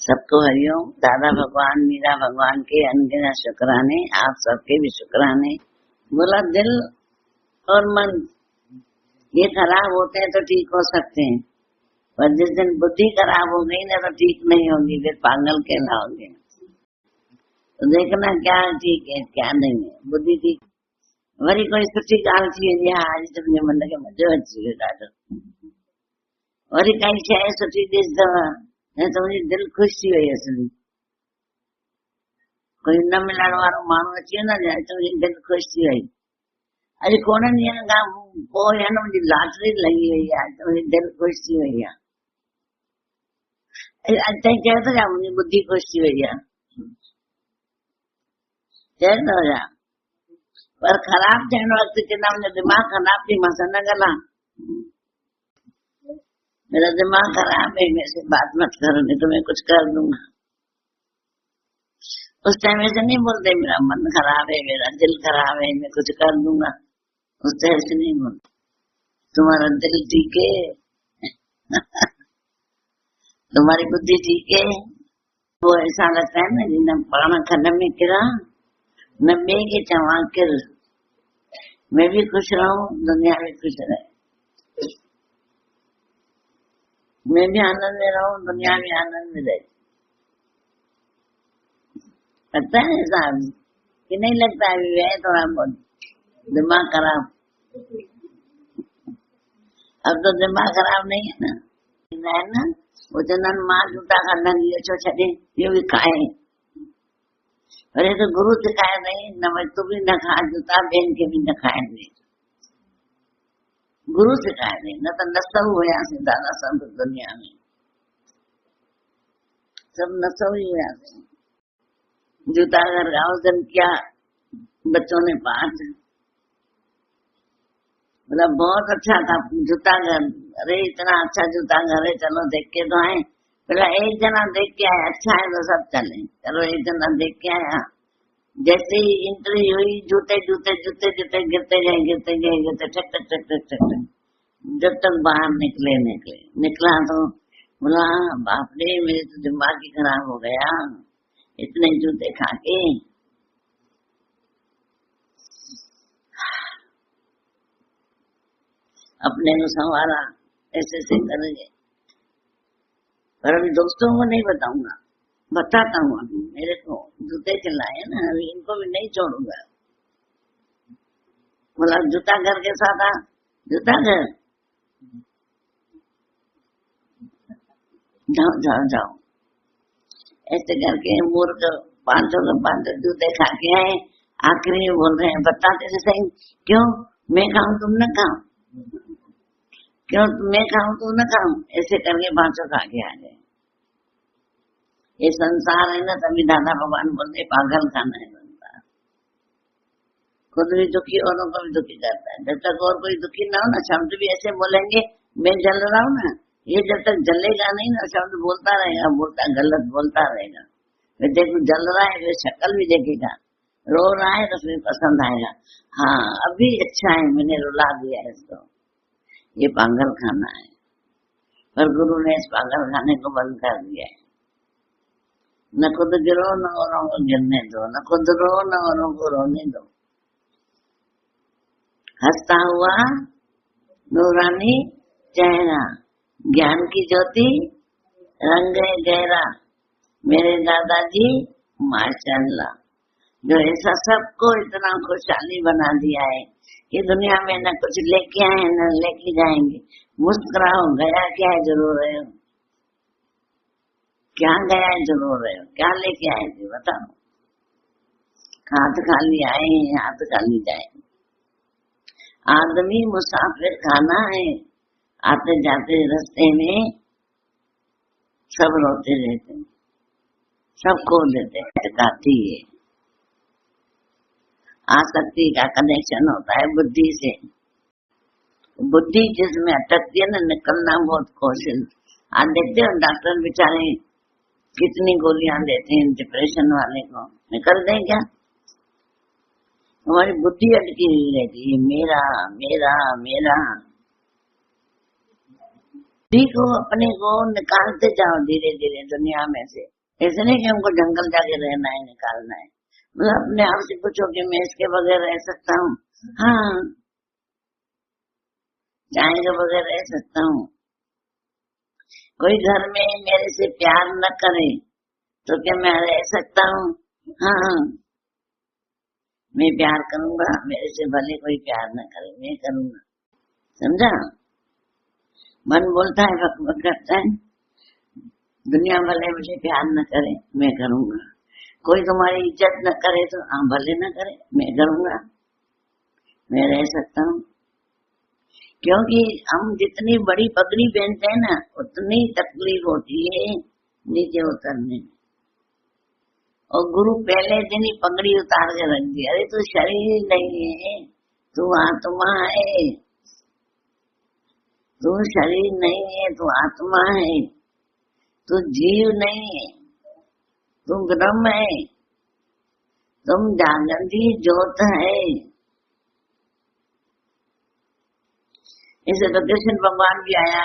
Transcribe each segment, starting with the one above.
सबको हरिओम। दादा भगवान मीरा भगवान के अनगिनत शुक्राने, आप सबके भी शुक्राने। बोला दिल और मन ये खराब होते हैं तो ठीक हो सकते हैं, पर जिस दिन बुद्धि खराब हो गई ना तो ठीक नहीं होगी, फिर पागल कहलाओगे। तो देखना क्या ठीक है क्या नहीं है। बुद्धि ठीक वरी कोई सुठी ॻाल्हि थी वेंदी आहे, आज तुंहिंजे मन खे मज़ो अची वियो ॾाढो। वरी काई शइ सुठी ॾिसदव ऐं तुंहिंजी दिलि ख़ुशि थी वई। असली कोई न मिलण वारो माण्हू अची वेंदो न, तुंहिंजी दिलि ख़ुशि थी वई। अॼु खोड़नि ॾींहंनि खां पोइ आहे न मुंहिंजी लॉटरी लॻी वई आहे, तुंहिंजी दिलि ख़ुशि थी वई आहे। अॼु ताईं चयो त छा मुंहिंजी बुद्धि ख़ुशि थी वई आहे, चयो त छा? पर ख़राब थियण वक़्तु चवंदा मुंहिंजो दिमाग़ ख़राब थी, मां सां न ॻाल्हां, मेरा दिमाग खराब है, मेरे से बात मत करो नहीं तो मैं कुछ कर दूंगा। उस टाइम ऐसे नहीं बोलते मेरा मन खराब है, मेरा दिल खराब है, मैं कुछ कर दूंगा। उस टाइम ऐसे नहीं बोलते। तुम्हारा दिल ठीक है तुम्हारी बुद्धि ठीक है। वो ऐसा लगता है ना जिन पाण खन में किरा न बे के चवा किर, मैं भी खुश रहूं, दुनिया भी खुश रहे, मैं भी आनंद में रहूं, दुनिया भी आनंद में रहे। लगता है ऐसा कि नहीं लगता है? है थोड़ा बहुत दिमाग खराब। अब तो दिमाग खराब नहीं है ना। वो चंदन माँ जूता खाना ये छो छे, ये भी खाए। अरे तो गुरु सिखाए नहीं, न तू भी न खा जूता, बहन के भी न खाए नहीं, गुरु सिखाए नहीं, न तो नसव हुआ से दादा सब दुनिया में सब नसव ही हुआ से। जूता घर गाँव जन क्या बच्चों ने पाठ, मतलब बहुत अच्छा था जूता घर। अरे इतना अच्छा जूता घर है, चलो देख के तो आए। पहला एक जना देख के आया, अच्छा है तो सब चले, चलो एक जना देख के आया। जैसे ही एंट्री हुई जूते जूते जूते जूते गिरते गए ठक ठक ठक ठक ठक, जब तक बाहर निकला तो बोला बाप रे मेरे तो दिमाग ही खराब हो गया इतने जूते खा के। अपने को संवारा ऐसे ऐसे करेंगे, पर अभी दोस्तों को नहीं बताऊंगा, बताता हूँ। अभी मेरे को जूते खिलाए ना, अभी इनको भी नहीं छोड़ूंगा। बोला जूता घर के साथ आ, जूता घर जाओ जाओ जाओ, ऐसे करके मूर्ख 500 जूते खा के आए। आखिरी में बोल रहे हैं बताते थे सही, क्यों मैं खाऊं तुम न खाओ, क्यों मैं खाऊं तुम न खाऊं, ऐसे करके 500 खा के आ गए। ये संसार है ना, तभी दादा भगवान बोलते पागल खाना है संसार। खुद भी दुखी औरों को भी दुखी करता है। जब तक और कोई दुखी ना हो ना, शब्द भी ऐसे बोलेंगे मैं जल रहा हूँ ना, ये जब तक जलेगा नहीं ना, शब्द बोलता रहेगा, बोलता गलत बोलता रहेगा। फिर देखो जल रहा है, फिर शक्ल भी देखेगा, रो रहा है तो फिर पसंद आएगा, हाँ अभी अच्छा है मैंने रुला दिया है इसको, ये पागल खाना है। पर गुरु ने इस पागल खाने को बंद कर दिया है। न खुद गिरो न औरों को गिरने दो, न खुद रो न औरों को रोने दो। हंसता हुआ नूरानी चेहरा, ज्ञान की ज्योति रंग गहरा, मेरे दादाजी माशाअल्लाह, जो ऐसा सबको इतना खुशहाली बना दिया है कि दुनिया में न कुछ लेके आए न लेके जाएंगे। मुस्कुराओ, गया क्या है जरूर है, क्या गया है जरूर है, क्या लेके आए थे बताओ। हाथ खाली आए हाथ खाली जाए। आदमी मुसाफिर खाना है, आते जाते रास्ते में सब रोते रहते, सबको देते काती है। आसक्ति का कनेक्शन होता है बुद्धि से, बुद्धि जिसमें अटकती है ना, निकलना बहुत कौशल। आज देखते हो डॉक्टर बेचारे कितनी गोलियां देते हैं डिप्रेशन वाले को, निकल दें क्या? हमारी बुद्धि अटकी हुई रहती है, मेरा मेरा मेरा। बुद्धि को अपने को निकालते जाओ धीरे धीरे दुनिया में से। ऐसे नहीं कि हमको जंगल जाके रहना है, निकालना है। मतलब अपने आप से पूछो कि मैं इसके बगैर रह सकता हूँ? हाँ, चाय के बगैर रह सकता हूँ। कोई घर में मेरे से प्यार न करे तो क्या मैं रह सकता हूँ? हाँ, मैं प्यार करूंगा, मेरे से भले कोई प्यार न करे, मैं करूंगा। समझा? मन बोलता है, वक्त वक्त करता है, दुनिया भले मुझे प्यार न करे, मैं करूंगा। कोई तुम्हारी इज्जत न करे तो हाँ, भले न करे, मैं करूंगा, मैं रह सकता हूँ। क्योंकि हम जितनी बड़ी पगड़ी पहनते हैं ना, उतनी तकलीफ होती है नीचे उतरने में। और गुरु पहले दिन ही पगड़ी उतार के रख दिया, अरे तू शरीर नहीं है, तू आत्मा है, तू शरीर नहीं है, तू आत्मा है, तू जीव नहीं है, तू ब्रह्म है, तुम जागृति ज्योत है। इसे तो कृष्ण भगवान भी आया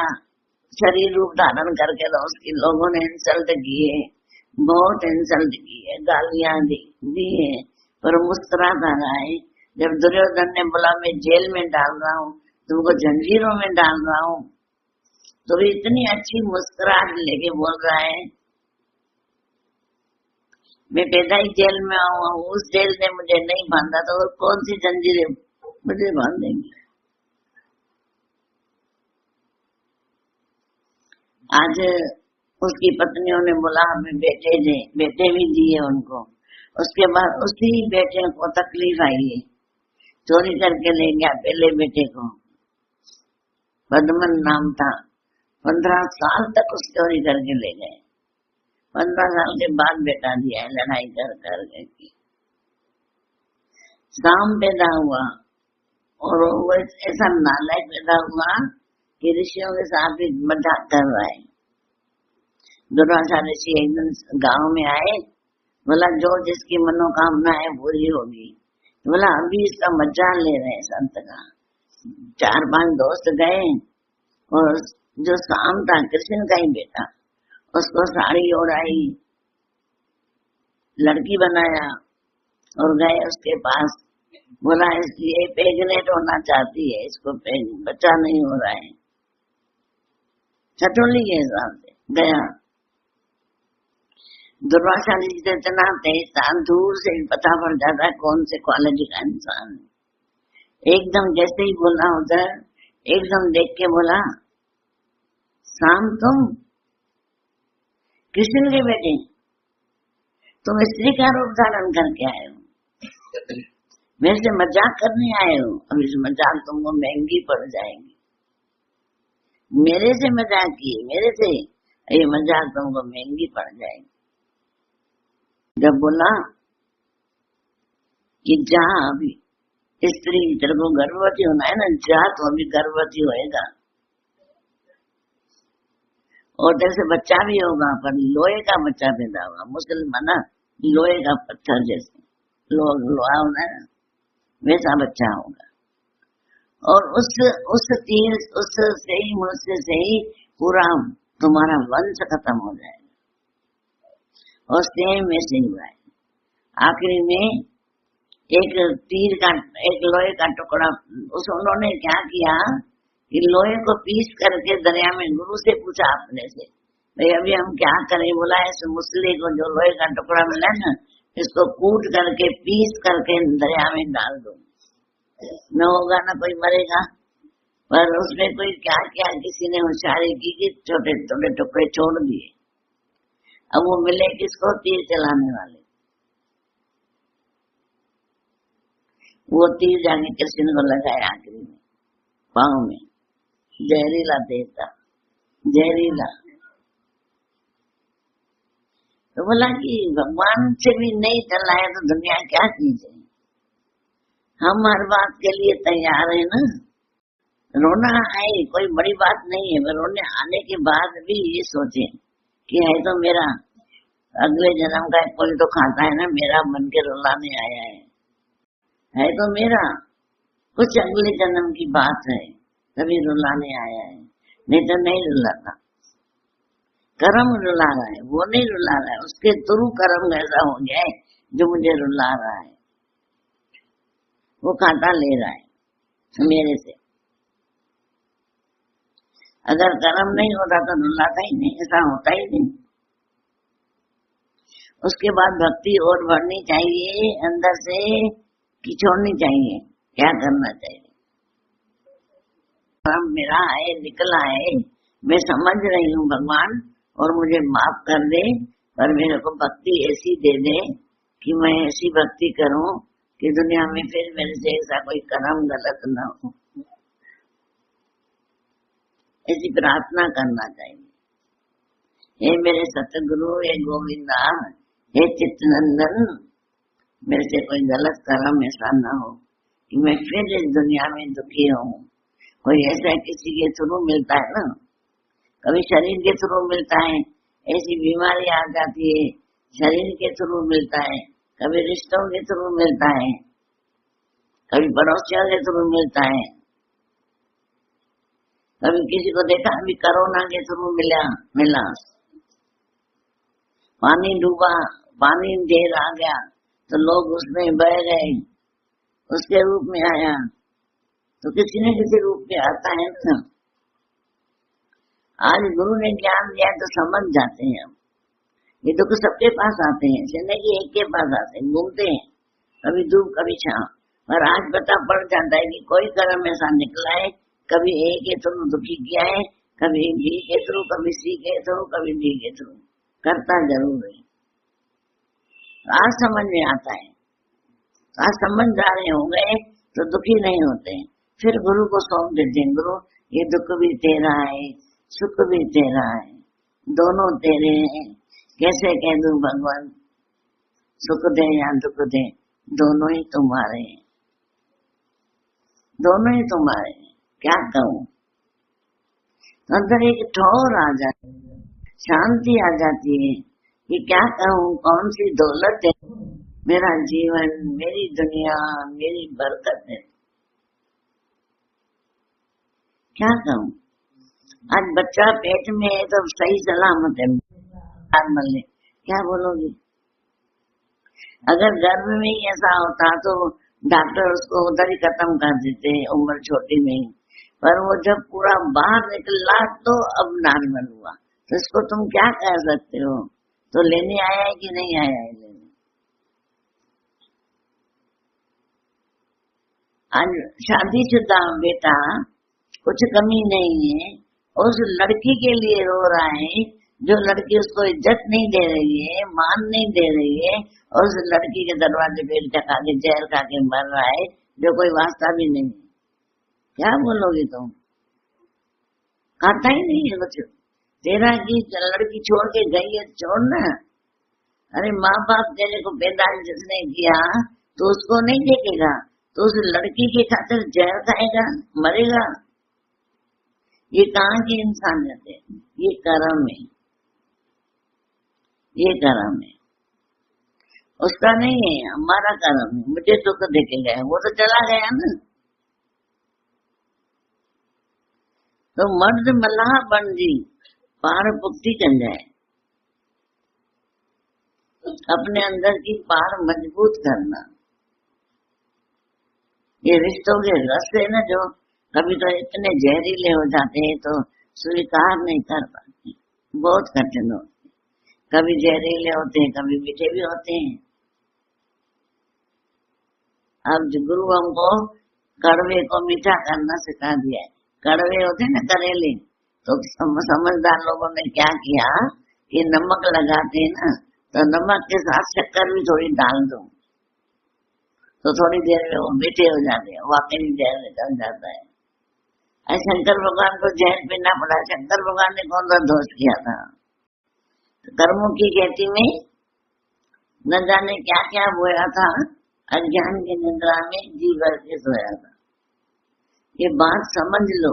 शरीर रूप धारण करके, तो उसकी लोगों ने इंसल्ट की है, बहुत इंसल्ट की है, गालियां दी है, पर मुस्कुराता रहा है। जब दुर्योधन ने बोला मैं जेल में डाल रहा हूँ, तुमको जंजीरों में डाल रहा हूँ, तो इतनी अच्छी मुस्कुराहट लेके बोल रहा है, मैं पैदा ही जेल में आऊँ, उस जेल ने मुझे नहीं बांधा तो कौन सी जंजीरें मुझे बांधेंगी। आज उसकी पत्नियों ने बोला हमें बेटे दे, बेटे भी दिए उनको। उसके बाद उसी बेटे को तकलीफ आई है, चोरी करके ले गया पहले बेटे को, पद्मन नाम था, 15 साल तक उस चोरी करके ले गए। 15 साल के बाद बेटा दिया है, लड़ाई कर के। शाम पैदा हुआ और वो ऐसा नालायक पैदा हुआ कि ऋषियों के साथ भी मजाक कर रहा है। दुर्वासा ऋषि एक दिन गांव में आए, बोला जो जिसकी मनोकामना है पूरी होगी। बोला अभी इसका मजाक ले रहे हैं संत का। 4-5 दोस्त गए और जो शाम था कृष्ण का ही बेटा, उसको साड़ी ओढ़ाई, लड़की बनाया और गए उसके पास। बोला ये प्रेग्नेंट होना चाहती है, इसको बच्चा नहीं हो रहा है, छठोली के हिसाब से गया। दुर्वासा जी से इतना तेज था, दूर से पता पड़ जाता है कौन से क्वालिटी का इंसान है। एकदम जैसे ही बोला उधर, एकदम देख के बोला शाम तुम कृष्ण के बेटे, तुम स्त्री का रूप धारण करके आए हो, मेरे से मजाक करने आए हो, अब इस मजाक तुमको महंगी पड़ जाएगी। मेरे से मजाक किए, मेरे से ये मजाक तुमको महंगी पड़ जाएगी। जब बोला कि जा अभी स्त्री तेरे को गर्भवती होना है ना, जा तो अभी गर्भवती होएगा और तेरे से बच्चा भी होगा, पर लोहे का बच्चा पैदा होगा, मुसलमान लोहे का पत्थर जैसे लोहा होना है वैसा बच्चा होगा। और उस तीर उससे ही मुझसे से ही पूरा तुम्हारा वंश खत्म हो जाएगा। और सेम वैसे ही हुआ है। आखिरी में एक तीर का, एक लोहे का टुकड़ा, उन्होंने क्या किया कि लोहे को पीस करके दरिया में, गुरु से पूछा अपने से, भाई अभी हम क्या करें? बोला इस मुसले को जो लोहे का टुकड़ा मिला ना, इसको कूट करके पीस करके दरिया में डाल दो, न होगा ना कोई मरेगा। पर उसमें कोई क्या क्या किसी ने होशियारी की कि छोटे छोटे टुकड़े छोड़ दिए। अब वो मिले किसको? तीर चलाने वाले। वो तीर जाके कृष्ण को लगाया आखिरी में पाँव में, जहरीला तेज था, जहरीला। तो बोला कि भगवान से भी नहीं चला है तो दुनिया क्या चीज है? हम हर बात के लिए तैयार है ना। रोना आए कोई बड़ी बात नहीं है, पर रोने आने के बाद भी ये सोचे कि है तो मेरा, अगले जन्म का कोई तो खाता है ना, मेरा मन के रुलाने आया है तो मेरा, कुछ अगले जन्म की बात है तभी रुलाने आया है, नहीं तो नहीं रुलाता। कर्म रुला रहा है, वो नहीं रुला रहा है, उसके थ्रू कर्म ऐसा हो गया है जो मुझे रुला रहा है, वो कांटा ले रहा है मेरे से। अगर कर्म नहीं होता तो रुलाता ही नहीं, ऐसा होता ही नहीं। उसके बाद भक्ति और बढ़नी चाहिए अंदर से कि छोड़नी चाहिए, क्या करना चाहिए? कर्म मेरा है, निकला है, मैं समझ रही हूँ भगवान और मुझे माफ कर दे, पर मेरे को भक्ति ऐसी दे दे कि मैं ऐसी भक्ति करूं कि दुनिया में फिर मेरे से ऐसा कोई कर्म गलत न हो। ऐसी प्रार्थना करना चाहिए। हे मेरे सतगुरु, हे गोविंदा, हे चित्तनंदन, मेरे से कोई गलत कर्म ऐसा न हो कि मैं फिर इस दुनिया में दुखी हूँ। कोई ऐसा किसी के थ्रू मिलता है ना, कभी शरीर के थ्रू मिलता है, ऐसी बीमारी आ जाती है, शरीर के थ्रू मिलता है, कभी रिश्तों के थ्रू मिलता है, कभी पड़ोसियों के थ्रू मिलता है, कभी किसी को देखा अभी कोरोना के थ्रू मिला, पानी डूबा, पानी ढेर आ गया तो लोग उसमें बह गए, उसके रूप में आया, तो किसी न किसी रूप में आता है ना। आज गुरु ने ज्ञान दिया तो समझ जाते हैं हम, ये दुख सबके पास आते हैं, चलने की एक के पास आते हैं, घूमते हैं, कभी धूप कभी छांव, और आज पता पड़ जाता है कि कोई कर्म ऐसा निकला है, कभी ए के थ्रू दुखी किया है, कभी बी के थ्रू, कभी सी के थ्रू, कभी डी के थ्रू, करता जरूर है। आज समझ में आता है, आज समझदार हो गए तो दुखी नहीं होते हैं। फिर गुरु को सौंप देते हैं, गुरु ये दुख भी तेरा है, सुख भी तेरा है, दोनों तेरे हैं, कैसे कह दूं भगवान, सुख दे या दुख दे, दोनों ही तुम्हारे हैं, दोनों ही तुम्हारे हैं, क्या कहूं। अंदर एक ठोर आ जाती है, शांति आ जाती है कि क्या कहूं, कौन सी दौलत है, मेरा जीवन, मेरी दुनिया, मेरी बरकत है, क्या कहूं। आज बच्चा पेट में है तो सही सलामत है, क्या बोलोगी? अगर गर्भ में ही ऐसा होता तो डॉक्टर उसको उधर ही खत्म कर देते उम्र छोटी में ही, पर वो जब पूरा बाहर निकला तो अब नॉर्मल हुआ, तो इसको तुम क्या कह सकते हो? तो लेने आया है कि नहीं आया है लेने? आज शादीशुदा बेटा कुछ कमी नहीं है, उस लड़की के लिए रो रहा है जो लड़की उसको इज्जत नहीं दे रही है, मान नहीं दे रही है, और उस लड़की के दरवाजे पे टका के जहर खा के मर रहा है जो कोई वास्ता भी नहीं। क्या बोलोगे तुम? खाता ही नहीं है कुछ। तेरा की लड़की छोड़ के गई है, छोड़ना। अरे माँ बाप तेरे को पैदाइश जिसने किया तो उसको नहीं देखेगा, तो उस लड़की की खातिर जहर खाएगा, मरेगा। ये कहाँ की इंसानियत है? ये कर्म है, ये कर्म है, उसका नहीं है, हमारा कर्म है। मुझे दुख देके गया, वो तो चला गया ना। तो मर्द मल्लाह बन जी, पार पुख्ती कर जाए, अपने अंदर की पार मजबूत करना। ये रिश्तों के रस है ना, जो कभी तो इतने जहरीले हो जाते हैं तो स्वीकार नहीं कर पाते, बहुत कठिन होते, कभी जहरीले होते हैं, कभी मीठे भी होते हैं। अब गुरु हमको कड़वे को मीठा करना सिखा दिया है। कड़वे होते ना करेले, तो समझदार लोगों ने क्या किया कि नमक लगाते हैं ना, तो नमक के साथ शक्कर भी थोड़ी डाल दो तो थोड़ी देर में वो मीठे हो जाते हैं, वाकई जहर निकल जाता है। शंकर भगवान को जहर पीना पड़ा। शंकर भगवान ने कौन सा दोष किया था? तो कर्मों की खेती में न जाने क्या क्या बोया था, अज्ञान की निद्रा में जी भर के सोया था। ये बात समझ लो,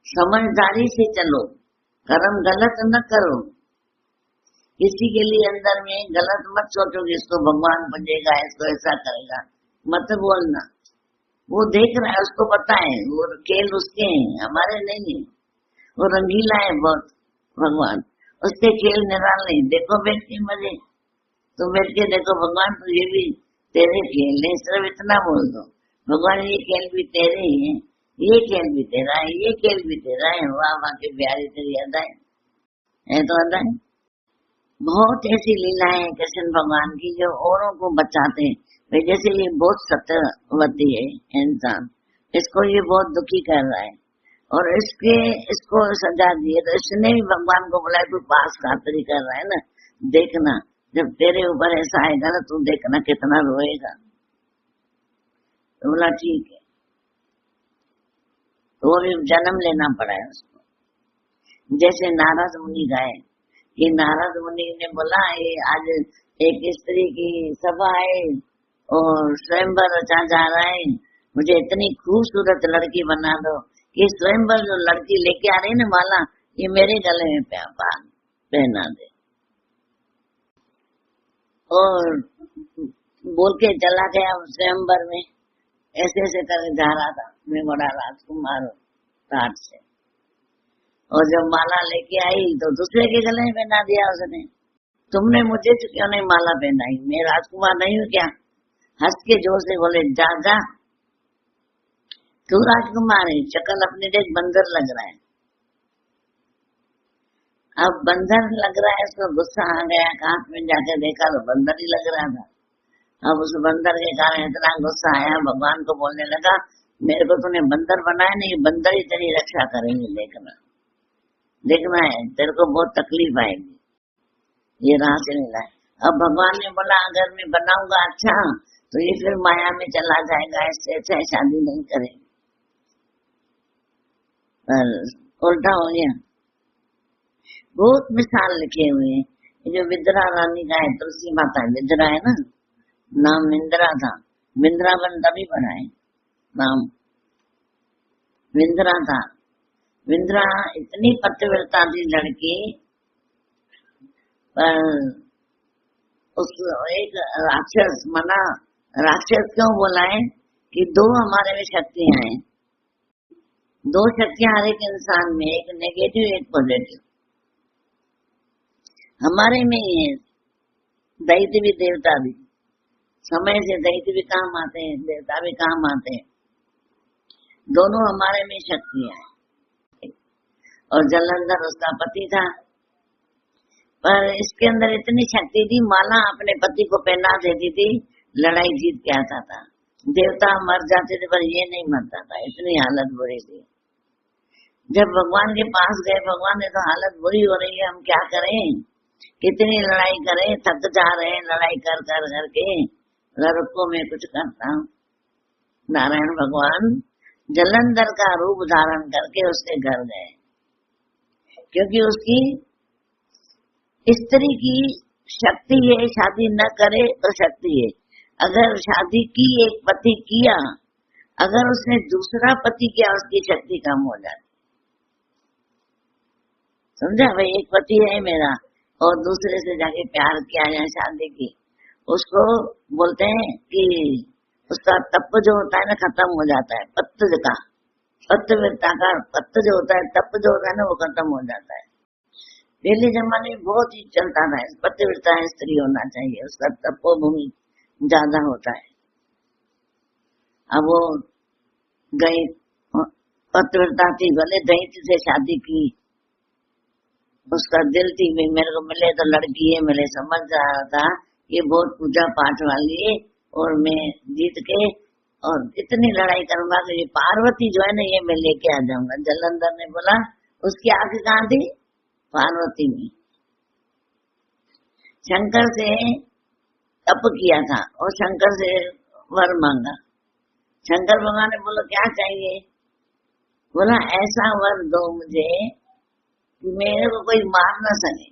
समझदारी से चलो, कर्म गलत न करो। किसी के लिए अंदर में गलत मत सोचो कि इसको भगवान पूजेगा, इसको ऐसा करेगा, मत बोलना। वो देख रहा है, उसको पता है, वो खेल उसके हैं, हमारे नहीं है। वो रंगीला है बहुत भगवान, उसके खेल निराले। देखो बैठ के मजे, तुम बैठ के देखो भगवान तुझे भी तेरे खेल नहीं, सिर्फ इतना बोल दो भगवान ये खेल भी तेरे ही है, ये खेल भी तेरा है, ये खेल भी तेरा है। वाह वाह के प्यारी तेरी अदाएं है तो अदाएं। बहुत ऐसी लीलाएं हैं कृष्ण भगवान की जो औरों को बचाते हैं। भाई जैसे ये बहुत सत्यवती है इंसान, इसको ये बहुत दुखी कर रहा है और इसको सजा दी है, तो इसने भी भगवान को बोला तू पास खातरी कर रहा है ना, देखना जब तेरे ऊपर ऐसा आएगा ना तू देखना कितना रोएगा। तो बोला ठीक है। तो वो भी जन्म लेना पड़ा है उसको। जैसे नारद मुनि गए कि नारद मुनि ने बोला ये आज एक स्त्री की सभा है और स्वयंवर रचा जा रहा है, मुझे इतनी खूबसूरत लड़की बना दो कि स्वयंवर जो लड़की लेके आ रही है ना माला, ये मेरे गले में पहना दे। और बोल के चला गया स्वयंवर में, ऐसे ऐसे करके जा रहा था मैं बड़ा राजकुमार ठाट से। और जब माला लेके आई तो दूसरे के गले में पहना दिया उसने। तुमने मुझे क्यों नहीं माला पहनाई, मैं राजकुमार नहीं हूँ क्या? हंस के जोर से बोले जा जा तू राजकुमार है, शक्ल अपनी देख बंदर लग रहा है। अब बंदर लग रहा है, उसको गुस्सा आ गया, कांच में जाकर देखा तो बंदर ही लग रहा था। अब उस बंदर के कारण इतना गुस्सा आया, भगवान को बोलने लगा मेरे को तूने बंदर बनाया नहीं, बंदर ही तेरी रक्षा करेंगे, देखना है तेरे को बहुत तकलीफ आएगी। ये राह से मिला है। अब भगवान ने बोला अगर मैं बनाऊंगा अच्छा तो ये फिर माया में चला जाएगा, इससे अच्छा शादी नहीं करेंगे। उल्टा हो गया। बहुत मिसाल लिखे हुए हैं। ये जो विद्रा रानी का है, तुलसी माता विद्रा है ना, नाम विंद्रा था, विंद्रावन तभी पढ़ा है, नाम विंद्रा था। विंद्रा इतनी पतिव्रता थी लड़की, पर उस एक राक्षस मना, राक्षस क्यों बोला है कि दो हमारे में शक्तियां हैं, दो शक्तियां हर एक इंसान में, एक नेगेटिव एक पॉजिटिव। हमारे में ही है, दैत्य भी देवता भी, समय से दैत्य भी काम आते हैं, देवता भी काम आते हैं, दोनों हमारे में शक्तियां हैं। और जलंधर उसका पति था, पर इसके अंदर इतनी शक्ति थी, माला अपने पति को पहना देती थी, लड़ाई जीत के आता था। देवता मर जाते थे पर ये नहीं मरता था, इतनी हालत बुरी थी। जब भगवान के पास गए, भगवान ने तो हालत बुरी हो रही है, हम क्या करें, कितनी लड़ाई करें, थक जा रहे हैं लड़ाई कर कर करके, रुको मैं कुछ करता हूँ। नारायण भगवान जलंधर का रूप धारण करके उसके घर गए, क्योंकि उसकी स्त्री की शक्ति है, शादी न करे तो शक्ति है। अगर शादी की, एक पति किया, अगर उसने दूसरा पति किया, उसकी शक्ति कम हो जाती। समझा भाई, एक पति है मेरा और दूसरे से जाके प्यार किया या शादी की, उसको बोलते हैं कि उसका तप जो होता है ना खत्म हो जाता है, पत्त का, पत्तविरता का पत्त जो होता है, तप जो होता है ना वो खत्म हो जाता है। पहले जमाने में बहुत ही चलता था, पतिव्रता स्त्री होना चाहिए, उसका तपोभूमि ज्यादा होता है। अब वो गई पतिव्रता थी, भले दैत्य से शादी की, उसका दिल थी मेरे को मिले तो लड़की है, मिले, समझ रहा था ये बहुत पूजा पाठ वाली है और मैं जीत के और इतनी लड़ाई करूंगा तो ये पार्वती जो है ना ये मैं लेके आ जाऊंगा। जलंधर ने बोला उसकी आंखें कहाँ थी, पार्वती में। शंकर से तप किया था और शंकर से वर मांगा। शंकर भगवान ने बोला क्या चाहिए, बोला ऐसा वर दो मुझे कि मेरे को कोई मार न सके।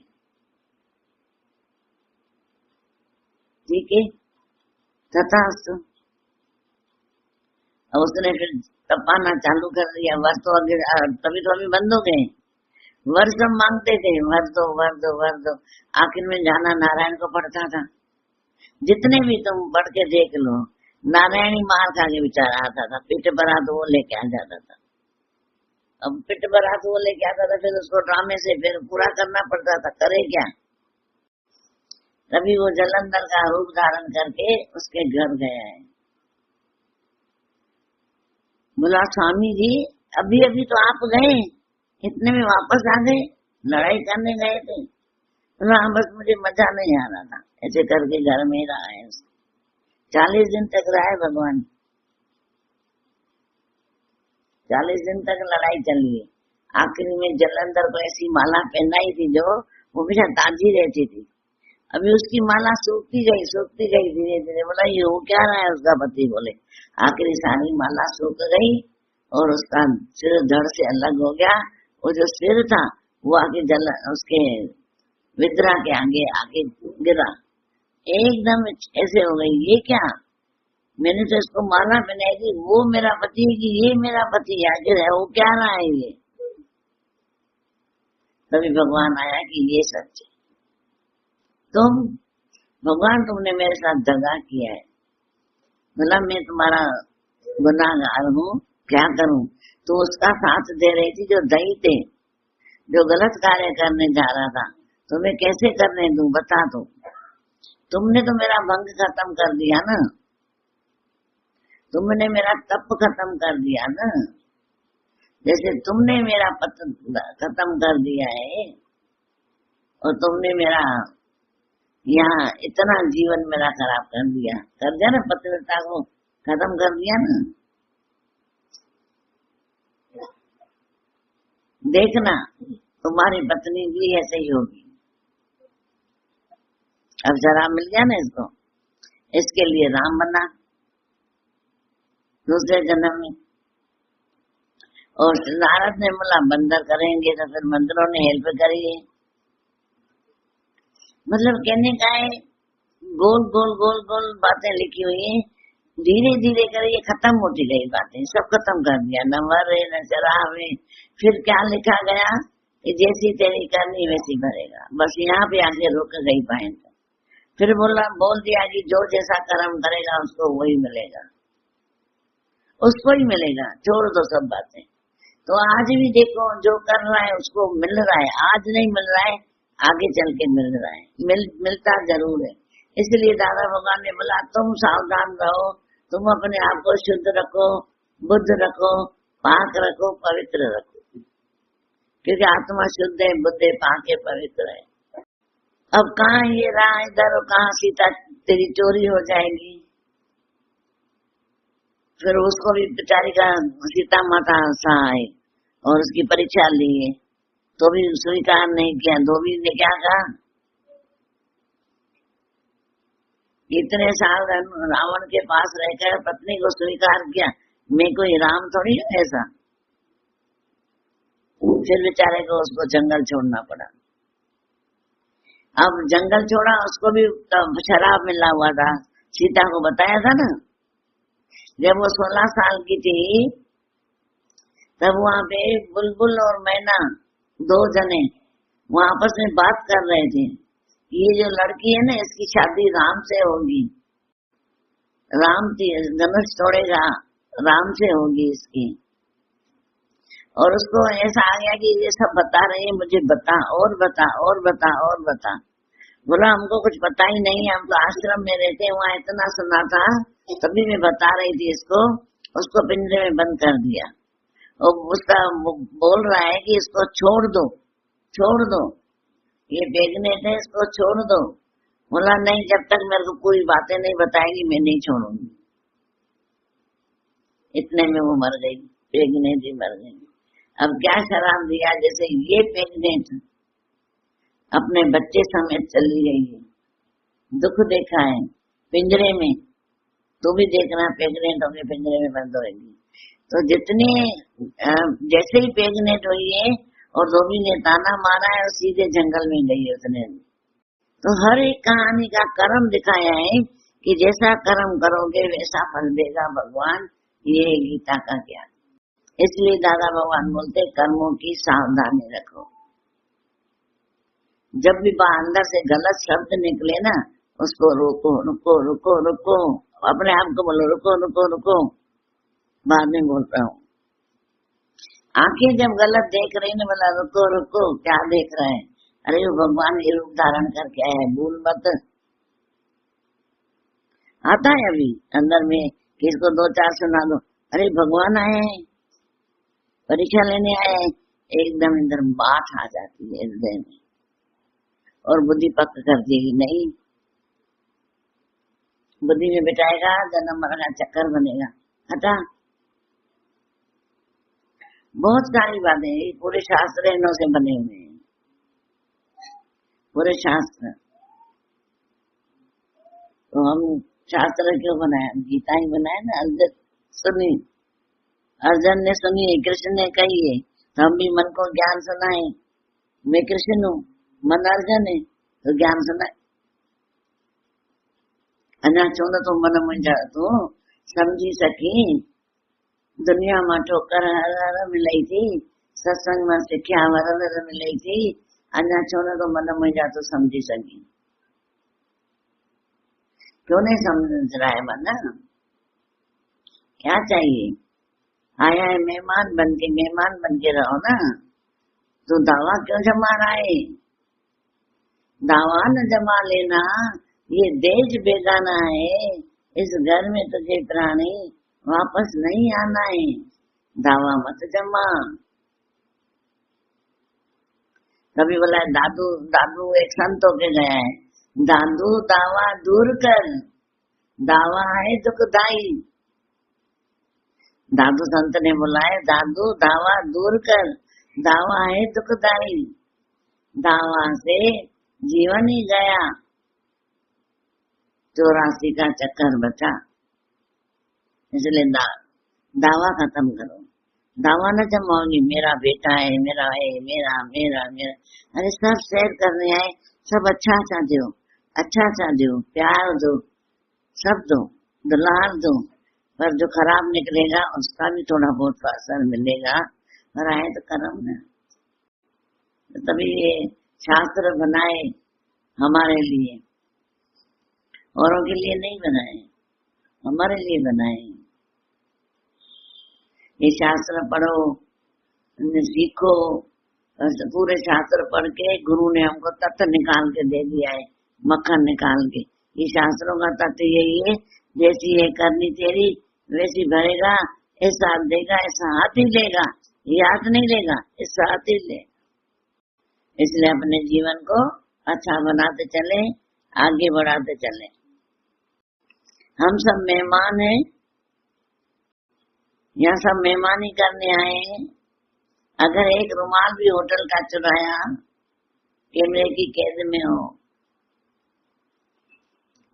ठीक है, तथास्तु। और उसने फिर तपाना चालू कर दिया, वर तो तभी तो अभी बंद हो गए, वर सब मांगते थे, वर दो वर दो वर दो। आखिर में जाना नारायण को पड़ता था। जितने भी तुम पढ़ के देख लो, नारायणी मार खा के बेचारा आता था, पीठ पर आ तो वो लेके आ जाता था। अब पिट बरात वो लेके आता था, फिर उसको ड्रामे से फिर पूरा करना पड़ता था, करे क्या। तभी वो जलंधर का रूप धारण करके उसके घर गया है। बोला स्वामी जी अभी अभी तो आप गए, इतने में वापस आ गए, लड़ाई करने गए थे। बोला बस मुझे मजा नहीं आ रहा था, ऐसे करके घर में रहा है। 40 दिन तक रहा है भगवान, 40 दिन तक लड़ाई चली है। आखिरी में जलंधर को ऐसी माला पहनाई थी जो वो हमेशा ताजी रहती थी। अभी उसकी माला सूखती गई धीरे धीरे। बोला ये हो क्या रहा है, उसका पति बोले आखिरी सारी माला सूख गई और उसका सिर धड़ से अलग हो गया। वो जो सिर था वो आगे उसके विद्रा के आगे गिरा, एकदम ऐसे हो गई। ये क्या, मैंने तो इसको माला पहनाई थी, वो मेरा पति है कि ये मेरा पति आगे है, वो क्या रहा है ये। तभी भगवान आया कि ये सच है। भगवान तुमने मेरे साथ दगा किया है। बोला मैं तुम्हारा गुनाहगार हूँ, क्या करूं। तो उसका साथ दे रही थी जो दैत्य, जो गलत कार्य करने जा रहा था, तुम्हें कैसे करने दूं बता दो। तुमने तो मेरा भंग खत्म कर दिया ना, तुमने मेरा तप खत्म कर दिया ना, जैसे तुमने मेरा पत खत्म कर दिया है और तुमने मेरा यहाँ इतना जीवन मेरा खराब कर दिया ना, पतिव्रता को खत्म कर दिया ना। देखना तुम्हारी पत्नी भी ऐसे ही होगी। अब शराब मिल गया ना इसको, इसके लिए राम बना दूसरे जन्म में। और नारद ने बोला बंदर करेंगे, तो फिर मंदिरों ने हेल्प करी है। मतलब कहने का है गोल गोल गोल गोल बातें लिखी हुई है, धीरे धीरे कर ये खत्म होती गई बातें, सब खत्म कर दिया। न मरे न चरावे, फिर क्या लिखा गया कि जैसी तेरी करनी वैसी भरेगा। बस यहाँ पे आगे रुक गई पॉइंट। फिर बोल दिया कि जो जैसा कर्म करेगा उसको वही मिलेगा, उसको ही मिलेगा, छोड़ दो सब बातें। तो आज भी देखो जो कर रहा है उसको मिल रहा है, आज नहीं मिल रहा है आगे चल के मिल रहा है, मिलता जरूर है। इसलिए दादा भगवान ने बोला तुम सावधान रहो, तुम अपने आप को शुद्ध रखो, बुद्ध रखो, पाक रखो, पवित्र रखो, क्योंकि आत्मा शुद्ध है, बुद्ध है, पाक है, पवित्र है। अब कहाँ ये रहा इधर, कहाँ सीता तेरी चोरी हो जाएगी। फिर उसको भी बेचारी का सीता माता सहाय और उसकी परीक्षा ली है, तो भी स्वीकार नहीं किया। धोबी ने क्या कहा, इतने साल रावण के पास रहकर पत्नी को स्वीकार किया, मैं कोई राम थोड़ी हूँ ऐसा। फिर बेचारे को उसको जंगल छोड़ना पड़ा। अब जंगल छोड़ा, उसको भी शराब मिला हुआ था, सीता को बताया था ना। जब वो 16 साल की थी तब वहाँ पे बुलबुल और मैना 2 जने वो आपस में बात कर रहे थे, ये जो लड़की है ना इसकी शादी राम से होगी, राम धनुष तोड़ेगा, राम से होगी इसकी। और उसको ऐसा आ गया कि ये सब बता रहे हैं, मुझे बता और बता और बता और बता। बोला हमको कुछ पता ही नहीं, हम तो आश्रम में रहते हैं, वहाँ इतना सुना था, तभी मैं बता रही थी इसको। उसको पिंजरे में बंद कर दिया और उसका बोल रहा है कि इसको छोड़ दो, ये प्रेग्नेंट है, इसको छोड़ दो। बोला नहीं, जब तक मेरे को पूरी बातें नहीं बताएगी मैं नहीं छोड़ूंगी। इतने में वो मर गई, प्रेग्नेंट ही मर गई। अब क्या शराब दिया, जैसे ये प्रेग्नेंट अपने बच्चे समेत चली गई है, दुख देखा है पिंजरे में, तो भी देखना प्रेग्नेंट होंगे पिंजरे में बंद होगी। तो जितने जैसे ही प्रेग्नेंट हुई है और धोबी ने ताना मारा है और सीधे जंगल में गई है उसने। तो हर एक कहानी का कर्म दिखाया है कि जैसा कर्म करोगे वैसा फल देगा भगवान। ये गीता का ज्ञान। इसलिए दादा भगवान बोलते कर्मों की सावधानी रखो। जब भी अंदर से गलत शब्द निकले ना, उसको रोको रुको रुको रुको, अपने आप को बोलो रुको रुको रुको, बाद में बोलता हूँ। आंखें जब गलत देख रही ना, बोला रुको रुको, क्या देख रहे हैं? अरे वो भगवान ये रूप धारण करके आया है, भूल मत। आता है अभी अंदर में, किसको दो चार सुना दो, अरे भगवान आए हैं, परीक्षा लेने आए हैं, एकदम इधर बात आ जाती है हृदय में, और बुद्धि पक्का कर देगी नहीं, बुद्धि में बिठाएगा, जन्म मरण का चक्कर बनेगा। हटा, बहुत सारी बातें, पूरे शास्त्र इन्हों से बने हुए हैं, पूरे शास्त्र। तो हम शास्त्र क्यों बनाया? गीता ही बनाया ना। अर्जुन सुनी, अर्जुन ने सुनी, कृष्ण ने कही है, तो हम भी मन को ज्ञान सुनाए। मैं कृष्ण हूँ, मन अर्जुन है, तो ज्ञान सुनाए। अञा चवंदो तो मन मुंहिंजा तूं समझी सकी, दुनिया मां ठोकर हर हर मिलई थी, सत्संग मां सिखिया वर वर मिलई थी, अञा चवंदो तो मन मुंहिंजा तूं समझी सकी। क्यों नहीं समझ रहा है मन? क्या चाहिए? आया है मेहमान बन के रहो ना। तो दावा क्यों जमा रहा है? दावा न जमा लेना, ये देश बेगाना है, इस घर में तुझे प्राणी वापस नहीं आना है, दावा मत जमा। कभी बोला दादू, दादू एक संत होके गया है, दादू दावा दूर कर, दावा है दुखदाई। दादू संत ने बोला है, दादू दावा दूर कर, दावा है दुखदाई। दावा से जीवन ही गया, 84 का चक्कर बचा। इसलिए दावा खत्म करो, दावा न जमाओगी, मेरा बेटा है, मेरा है, मेरा मेरा मेरा। अरे सब शेयर करने आए, सब अच्छा अच्छा दो, अच्छा अच्छा दो, प्यार दो, सब दो, दुलार दो, पर जो खराब निकलेगा उसका भी थोड़ा बहुत असर मिलेगा। पर आए तो कर्म न। तभी ये शास्त्र बनाए हमारे लिए, औरों के लिए नहीं बनाए, हमारे लिए बनाए। ये शास्त्र पढ़ो, सीखो, पूरे शास्त्र पढ़ के गुरु ने हमको तत्व निकाल के दे दिया है, मक्खन निकाल के। ये शास्त्रों का तत्व यही है, जैसी ये करनी तेरी वैसी भरेगा, ऐसा देगा, ऐसा हाथ ही लेगा, ये हाथ नहीं लेगा, ऐसा हाथ ही ले। इसलिए अपने जीवन को अच्छा बनाते चले, आगे बढ़ाते चले। हम सब मेहमान हैं, यहाँ सब मेहमानी करने आए हैं। अगर एक रुमाल भी होटल का चुराया, कैमरे की कैद में हो,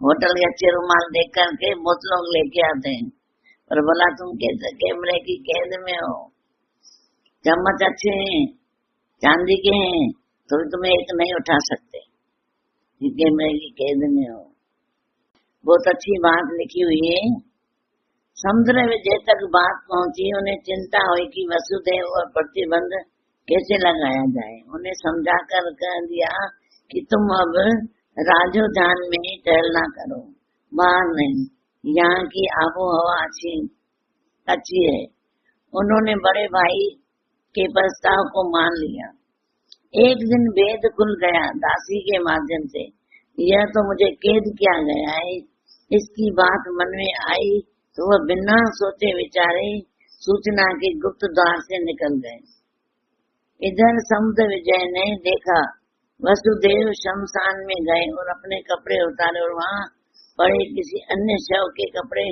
होटल के अच्छे रुमाल देख करके बहुत लोग लेके आते हैं, और बोला तुम कैमरे की कैद में हो, चम्मच अच्छे हैं, चांदी के हैं, तो भी तुम्हें एक नहीं उठा सकते, कैमरे की कैद में हो। बहुत अच्छी बात लिखी हुई है। समुद्र विजय तक बात पहुंची, उन्हें चिंता हुई कि वसुदेव और प्रतिबंध कैसे लगाया जाए। उन्हें समझा कर कह दिया कि तुम अब राजोद्यान में ही टहलना करो, बाहर नहीं, यहाँ की आबो हवा अच्छी है। उन्होंने बड़े भाई के प्रस्ताव को मान लिया। एक दिन भेद खुल गया दासी के माध्यम से, यह तो मुझे कैद किया गया है। इसकी बात मन में आई तो वह बिना सोचे विचारे सूचना के गुप्त द्वार से निकल गए। इधर समुद्र विजय ने देखा वसुदेव शमशान में गए और अपने कपड़े उतारे और वहाँ पड़े किसी अन्य शव के कपड़े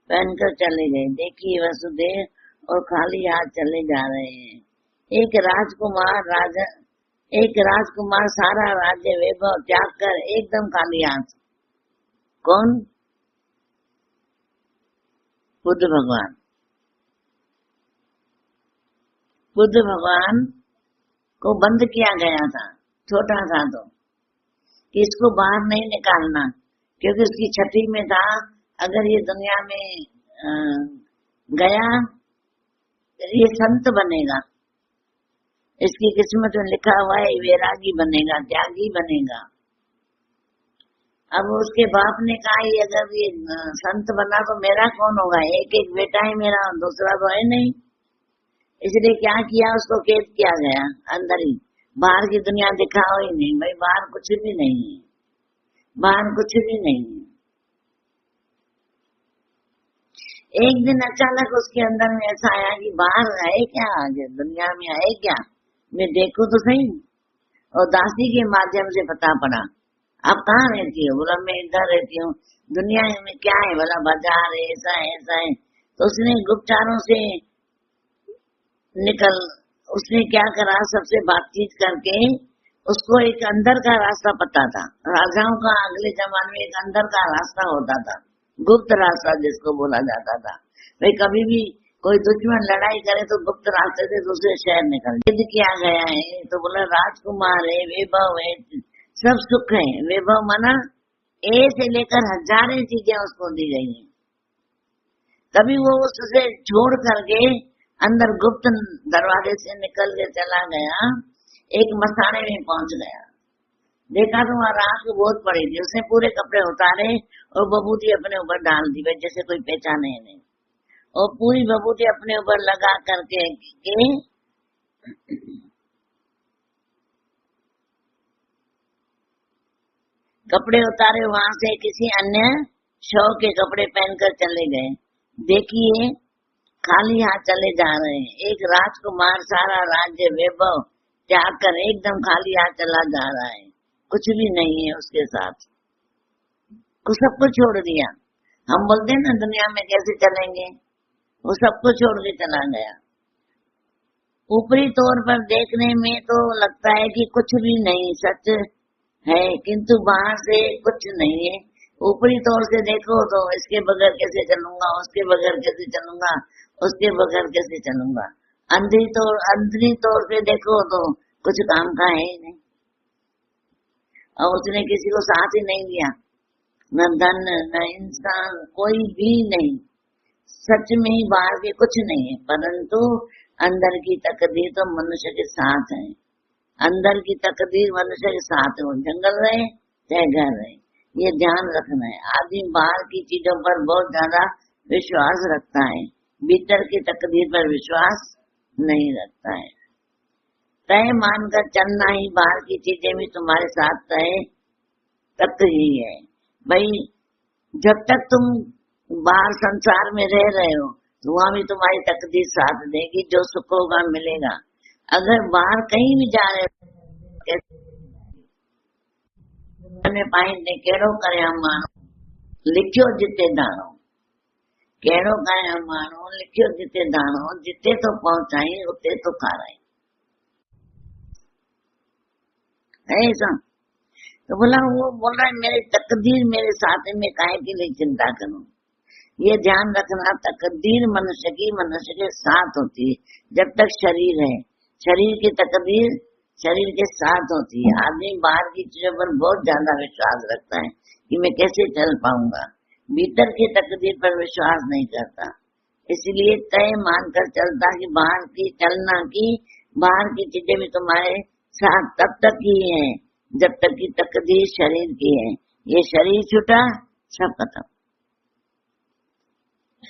पहनकर चले गए। देखिए वसुदेव और खाली हाथ चले जा रहे हैं। एक राजकुमार सारा राज्य वैभव त्याग कर एकदम खाली हाथ। कौन? बुद्ध भगवान। बुद्ध भगवान को बंद किया गया था, छोटा था, तो इसको बाहर नहीं निकालना, क्योंकि उसकी छठी में था, अगर ये दुनिया में गया ये संत बनेगा, इसकी किस्मत में लिखा हुआ है वैरागी बनेगा, त्यागी बनेगा। अब उसके बाप ने कहा ये अगर ये संत बना तो मेरा कौन होगा, एक एक बेटा है मेरा, दूसरा तो है नहीं। इसलिए क्या किया, उसको कैद किया गया अंदर ही। बाहर की दुनिया दिखाओ ही नहीं भाई, बाहर कुछ भी नहीं है, बाहर कुछ भी नहीं है। एक दिन अचानक उसके अंदर में ऐसा आया कि बाहर है क्या, आगे दुनिया में है क्या, मैं देखूं तो सही। और दासी के माध्यम से पता पड़ा। आप कहाँ रहती हो? बोला मैं इधर रहती हूँ। दुनिया में क्या है? बोला बाजार है, ऐसा है ऐसा है। तो उसने गुप्तचारों से उसने क्या करा, सबसे बातचीत करके उसको एक अंदर का रास्ता पता था। राजाओं का अगले जमाने में एक अंदर का रास्ता होता था, गुप्त रास्ता जिसको बोला जाता था। भाई कभी भी कोई दुश्मन लड़ाई करे तो गुप्त रास्ते से दूसरे शहर निकल। युद्ध किया गया है तो बोला राजकुमार है, वैभव है, सब सुख है। वैभव माना ए से लेकर हजारें चीजें उसको दी गई है। तभी वो उससे छोड़ करके अंदर गुप्त दरवाजे से निकल के चला गया, एक मसाने में पहुंच गया। देखा तो वहां राख बहुत पड़ी थी। उसने पूरे कपड़े उतारे और बबूती अपने ऊपर डाल दी, जैसे कोई पहचाने नहीं। और पूरी बबूती अपने ऊपर लगा करके कपड़े उतारे, वहां से किसी अन्य शव के कपड़े पहनकर चले गए। देखिए खाली हाथ चले जा रहे हैं। एक राजकुमार सारा राज्य वैभव त्याग कर एकदम खाली हाथ चला जा रहा है, कुछ भी नहीं है उसके साथ, सब कुछ छोड़ दिया। हम बोलते हैं ना दुनिया में कैसे चलेंगे, वो सब कुछ छोड़ के चला गया। ऊपरी तौर पर देखने में तो लगता है कि कुछ भी नहीं सच है, किंतु बाहर से कुछ नहीं है। ऊपरी तौर से देखो तो इसके बगैर कैसे चलूंगा, उसके बगैर कैसे चलूंगा, उसके बगैर कैसे चलूंगा। अंदरी तौर पे देखो तो कुछ काम का है ही नहीं। और उसने किसी को साथ ही नहीं दिया, न धन न इंसान, कोई भी नहीं। सच में ही बाहर के कुछ नहीं है, परंतु अंदर की तकदीर तो मनुष्य के साथ है। अंदर की तकदीर मनुष्य के साथ है, वो जंगल रहे चाहे घर रहे, ये ध्यान रखना है। आदमी बाहर की चीजों पर बहुत ज्यादा विश्वास रखता है, भीतर की तकदीर पर विश्वास नहीं रखता है। तय मानकर चलना ही बाहर की चीजें भी तुम्हारे साथ तक ही है। भाई जब तक तुम बाहर संसार में रह रहे हो तो वहां भी तुम्हारी तकदीर साथ देगी, जो सुख होगा मिलेगा। अगर बाहर कहीं भी जा रहे हो, पाइने केड़ो करे मानो लिखियो जिते दाणो, केड़ो करे मानो लिखियो जिते दाणो, जिते तो पहुंचाई उते तो खाराई। ऐसा तो बोला, वो बोल रहा है मेरी तकदीर मेरे साथ है, मैं काहे के लिए चिंता करूं। ये ध्यान रखना, तकदीर मनुष्य के साथ होती है जब तक शरीर है। शरीर की तकदीर शरीर के साथ होती है। आदमी बाहर की चीजों पर बहुत ज्यादा विश्वास रखता है कि मैं कैसे चल पाऊंगा, भीतर की तकदीर पर विश्वास नहीं करता। इसलिए तय मानकर चलता कि बाहर की चलना की बाहर की चीजें भी तुम्हारे साथ तब तक ही है जब तक की तकदीर शरीर की है। ये शरीर छूटा सब खत्म,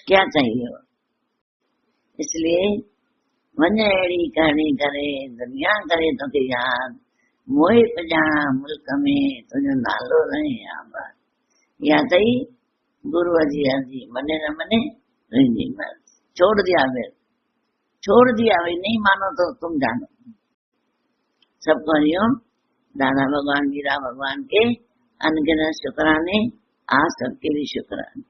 क्या चाहिए हो। इसलिए वंजड़ी करनी करे दुनिया करे तो याद, मोए पजा मुल्क में तुझो नालो रहे आबाद। या सही गुरु जी मने न मने जी मत छोड़ दिया, फिर छोड़ दिया। भाई नहीं मानो तो तुम जानो। सबको हरिओम। दादा भगवान मीरा भगवान के अनगिनत शुक्राने, आज सबके भी शुक्राने।